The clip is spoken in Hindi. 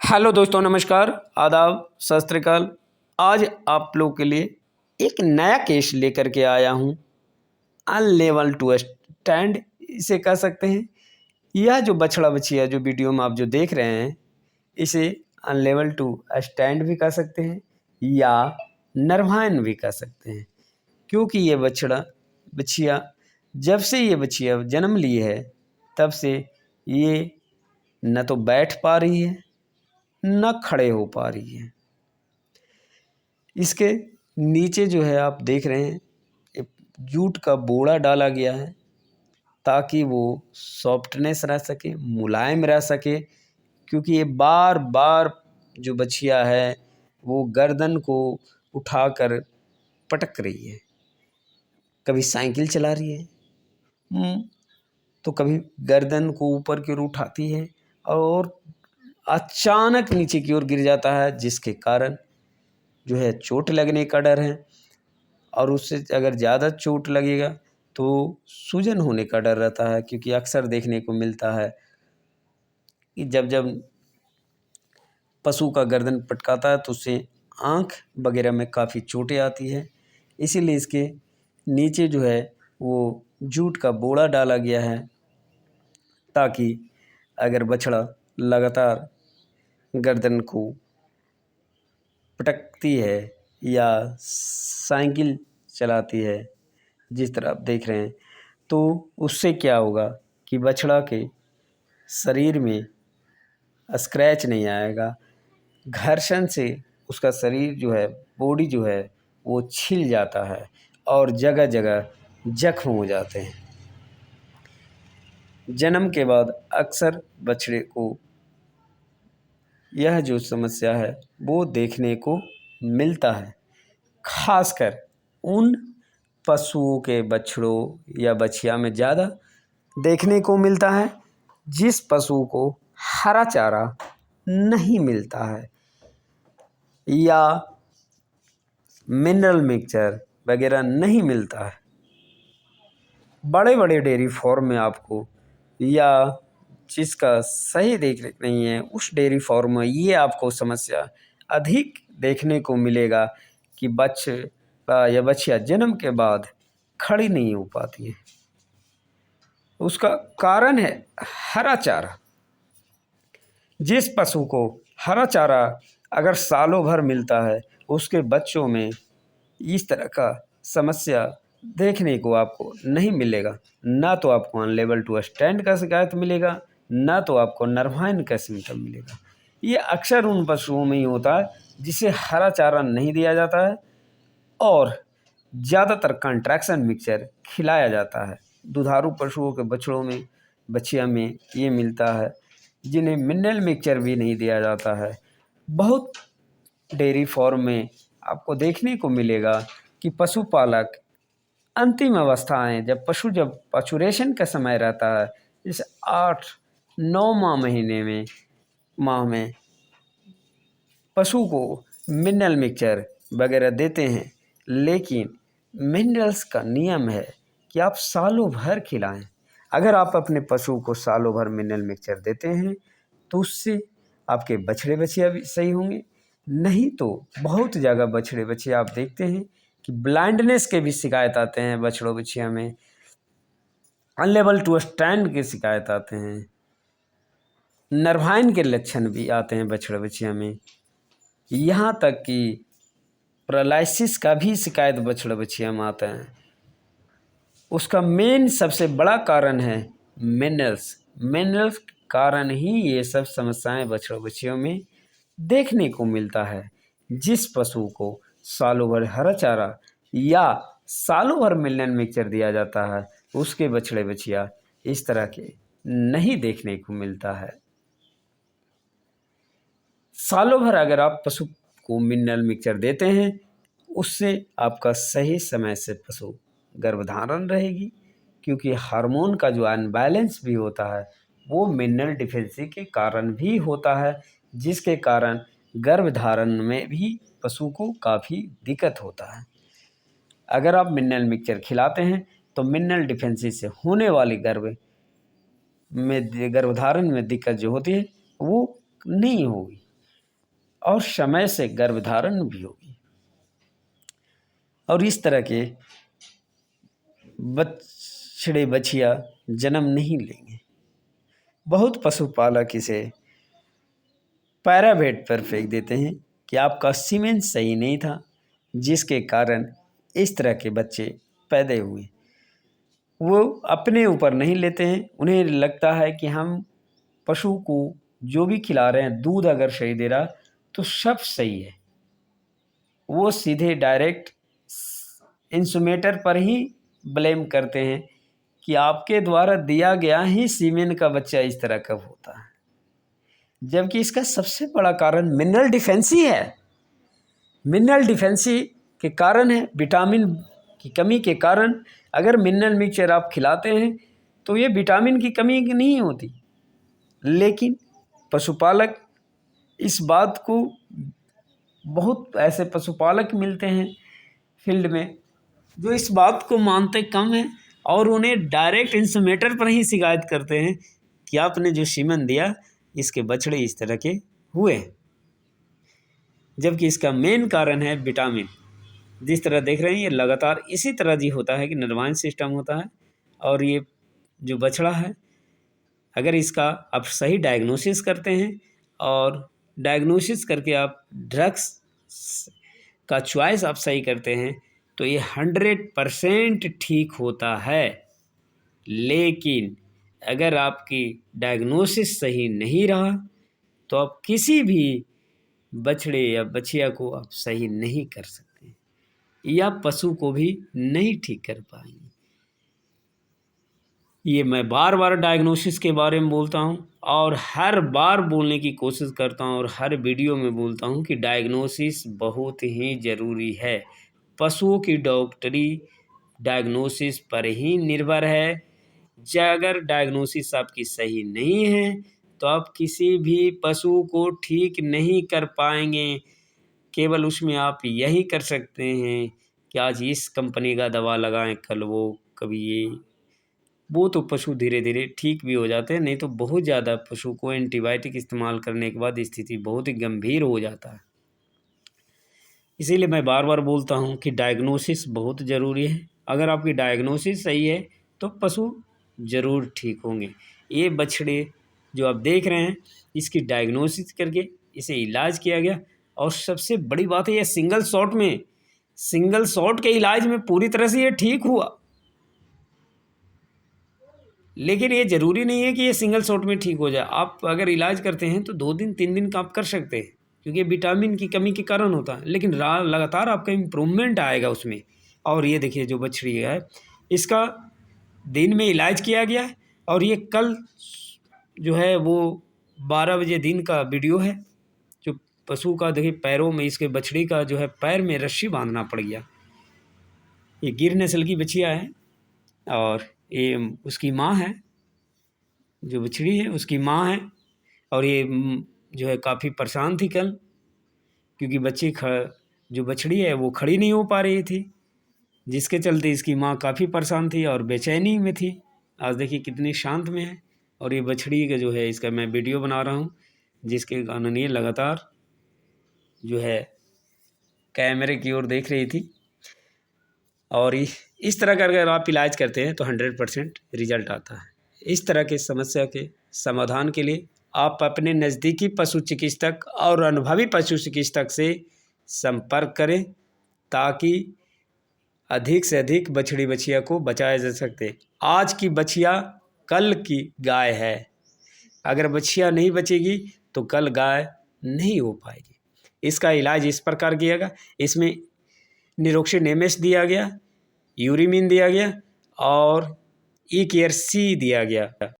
हेलो दोस्तों, नमस्कार, आदाब, सत श्री अकाल। आज आप लोग के लिए एक नया केस लेकर के आया हूँ। अनलेबल टू स्टैंड इसे कह सकते हैं। यह जो बछड़ा बछिया जो वीडियो में आप जो देख रहे हैं, इसे अनलेबल टू स्टैंड भी कह सकते हैं या नरवायन भी कह सकते हैं, क्योंकि ये बछड़ा बछिया जब से ये बछिया जन्म ली है तब से ये न तो बैठ पा रही है न खड़े हो पा रही है। इसके नीचे जो है आप देख रहे हैं, एक जूट का बोरा डाला गया है ताकि वो सॉफ्टनेस रह सके, मुलायम रह सके, क्योंकि ये बार बार जो बछिया है वो गर्दन को उठाकर पटक रही है। कभी साइकिल चला रही है तो कभी गर्दन को ऊपर की ओर उठाती है और अचानक नीचे की ओर गिर जाता है, जिसके कारण जो है चोट लगने का डर है। और उससे अगर ज़्यादा चोट लगेगा तो सूजन होने का डर रहता है, क्योंकि अक्सर देखने को मिलता है कि जब जब पशु का गर्दन पटकाता है तो उससे आँख वगैरह में काफ़ी चोटें आती है। इसीलिए इसके नीचे जो है वो जूट का बोरा डाला गया है ताकि अगर बछड़ा लगातार गर्दन को पटकती है या साइकिल चलाती है, जिस तरह आप देख रहे हैं, तो उससे क्या होगा कि बछड़ा के शरीर में स्क्रैच नहीं आएगा। घर्षण से उसका शरीर जो है, बॉडी जो है वो छिल जाता है और जगह जगह जख्म हो जाते हैं। जन्म के बाद अक्सर बछड़े को यह जो समस्या है वो देखने को मिलता है, खासकर उन पशुओं के बछड़ों या बछिया में ज़्यादा देखने को मिलता है जिस पशु को हरा चारा नहीं मिलता है या मिनरल मिक्सचर वगैरह नहीं मिलता है। बड़े बड़े डेयरी फार्म में आपको या जिसका सही देख रेख नहीं है उस डेयरी फार्म में ये आपको समस्या अधिक देखने को मिलेगा कि बछड़ा या बछिया जन्म के बाद खड़ी नहीं हो पाती है। उसका कारण है हरा चारा। जिस पशु को हरा चारा अगर सालों भर मिलता है उसके बच्चों में इस तरह का समस्या देखने को आपको नहीं मिलेगा। ना तो आपको अनलेबल टू स्टैंड का शिकायत मिलेगा, ना तो आपको नरवायन का सिम्टम मिलेगा। ये अक्सर उन पशुओं में ही होता है जिसे हरा चारा नहीं दिया जाता है और ज़्यादातर कंट्रैक्शन मिक्सचर खिलाया जाता है। दुधारू पशुओं के बछड़ों में, बछिया में ये मिलता है, जिन्हें मिनरल मिक्सचर भी नहीं दिया जाता है। बहुत डेयरी फार्म में आपको देखने को मिलेगा कि पशुपालक अंतिम अवस्थाएं जब पशुरेशन का समय रहता है, जैसे 8-9 माह में पशु को मिनरल मिक्सचर वगैरह देते हैं, लेकिन मिनरल्स का नियम है कि आप सालों भर खिलाएं। अगर आप अपने पशु को सालों भर मिनरल मिक्सचर देते हैं तो उससे आपके बछड़े बछिया भी सही होंगे। नहीं तो बहुत जगह बछड़े बछिया आप देखते हैं कि ब्लाइंडनेस के भी शिकायत आते हैं, बछड़ों बछिया में अनलेबल टू स्टैंड की शिकायत आते हैं, नरवायन के लक्षण भी आते हैं बछड़े बछिया में। यहाँ तक कि पैरालिसिस का भी शिकायत बछड़ा बछिया में आता है। उसका मेन सबसे बड़ा कारण है मिनरल्स कारण ही ये सब समस्याएं बछड़ों बछियों में देखने को मिलता है। जिस पशु को सालों भर हरा चारा या सालों भर मिनरल मिक्सचर दिया जाता है उसके बछड़े बछिया इस तरह के नहीं देखने को मिलता है। सालों भर अगर आप पशु को मिनरल मिक्सचर देते हैं उससे आपका सही समय से पशु गर्भधारण रहेगी, क्योंकि हार्मोन का जो अनबैलेंस भी होता है वो मिनरल डिफिशिएंसी के कारण भी होता है, जिसके कारण गर्भधारण में भी पशु को काफ़ी दिक्कत होता है। अगर आप मिनरल मिक्सचर खिलाते हैं तो मिनरल डिफिशिएंसी से होने वाली गर्भधारण में दिक्कत जो होती है वो नहीं होगी। और समय से गर्भधारण भी होगी और इस तरह के बछड़े बछिया जन्म नहीं लेंगे। बहुत पशुपालक इसे पैरावेट पर फेंक देते हैं कि आपका सीमेन सही नहीं था, जिसके कारण इस तरह के बच्चे पैदा हुए। वो अपने ऊपर नहीं लेते हैं, उन्हें लगता है कि हम पशु को जो भी खिला रहे हैं, दूध अगर सही दे रहा तो सब सही है। वो सीधे डायरेक्ट इंसुमेटर पर ही ब्लेम करते हैं कि आपके द्वारा दिया गया ही सीमेन का बच्चा इस तरह का होता है, जबकि इसका सबसे बड़ा कारण मिनरल डिफेंसी है। मिनरल डिफेंसी के कारण है, विटामिन की कमी के कारण। अगर मिनरल मिक्सचर आप खिलाते हैं तो ये विटामिन की कमी नहीं होती, लेकिन पशुपालक इस बात को, बहुत ऐसे पशुपालक मिलते हैं फील्ड में जो इस बात को मानते कम हैं और उन्हें डायरेक्ट इंसुमेटर पर ही शिकायत करते हैं कि आपने जो सीमेन दिया इसके बछड़े इस तरह के हुए, जबकि इसका मेन कारण है विटामिन। जिस तरह देख रहे हैं ये लगातार इसी तरह जी होता है कि नर्वाइस सिस्टम होता है, और ये जो बछड़ा है अगर इसका आप सही डायग्नोसिस करते हैं और डायग्नोसिस करके आप ड्रग्स का चॉइस आप सही करते हैं तो ये 100% ठीक होता है। लेकिन अगर आपकी डायग्नोसिस सही नहीं रहा तो आप किसी भी बछड़े या बछिया को आप सही नहीं कर सकते या पशु को भी नहीं ठीक कर पाएंगे। ये मैं बार बार डायग्नोसिस के बारे में बोलता हूँ और हर बार बोलने की कोशिश करता हूँ और हर वीडियो में बोलता हूँ कि डायग्नोसिस बहुत ही ज़रूरी है। पशुओं की डॉक्टरी डायग्नोसिस पर ही निर्भर है। अगर डायग्नोसिस आपकी सही नहीं है तो आप किसी भी पशु को ठीक नहीं कर पाएंगे। केवल उसमें आप यही कर सकते हैं कि आज इस कंपनी का दवा लगाएं, कल वो, कभी ये, वो तो पशु धीरे धीरे ठीक भी हो जाते हैं, नहीं तो बहुत ज़्यादा पशु को एंटीबायोटिक इस्तेमाल करने के बाद स्थिति बहुत ही गंभीर हो जाता है। इसीलिए मैं बार बार बोलता हूँ कि डायग्नोसिस बहुत ज़रूरी है। अगर आपकी डायग्नोसिस सही है तो पशु ज़रूर ठीक होंगे। ये बछड़े जो आप देख रहे हैं इसकी डायग्नोसिस करके इसे इलाज किया गया, और सबसे बड़ी बात है ये सिंगल शॉट के इलाज में पूरी तरह से ये ठीक हुआ। लेकिन ये ज़रूरी नहीं है कि ये सिंगल शॉट में ठीक हो जाए। आप अगर इलाज करते हैं तो 2 दिन 3 दिन का आप कर सकते हैं, क्योंकि विटामिन की कमी के कारण होता है, लेकिन लगातार आपका इम्प्रूवमेंट आएगा उसमें। और ये देखिए जो बछड़ी है इसका दिन में इलाज किया गया है, और ये कल जो है वो 12 बजे दिन का वीडियो है। जो पशु का देखिए पैरों में, इसके बछड़ी का जो है पैर में रस्सी बांधना पड़ गया। ये गिर नस्ल की बछिया है और ये उसकी माँ है, जो बछड़ी है उसकी माँ है। और ये जो है काफ़ी परेशान थी कल, क्योंकि जो बछड़ी है वो खड़ी नहीं हो पा रही थी, जिसके चलते इसकी माँ काफ़ी परेशान थी और बेचैनी में थी। आज देखिए कितनी शांत में है। और ये बछड़ी का जो है इसका मैं वीडियो बना रहा हूँ, जिसके कारण ये लगातार जो है कैमरे की ओर देख रही थी। और इस तरह का अगर आप इलाज करते हैं तो 100% रिजल्ट आता है। इस तरह की समस्या के समाधान के लिए आप अपने नज़दीकी पशु चिकित्सक और अनुभवी पशु चिकित्सक से संपर्क करें, ताकि अधिक से अधिक बछड़ी बछिया को बचाया जा सके। आज की बछिया कल की गाय है। अगर बछिया नहीं बचेगी तो कल गाय नहीं हो पाएगी। इसका इलाज इस प्रकार किया गया, इसमें निरोक्सिनेमिस दिया गया, यूरिमिन दिया गया और ई केयर सी दिया गया।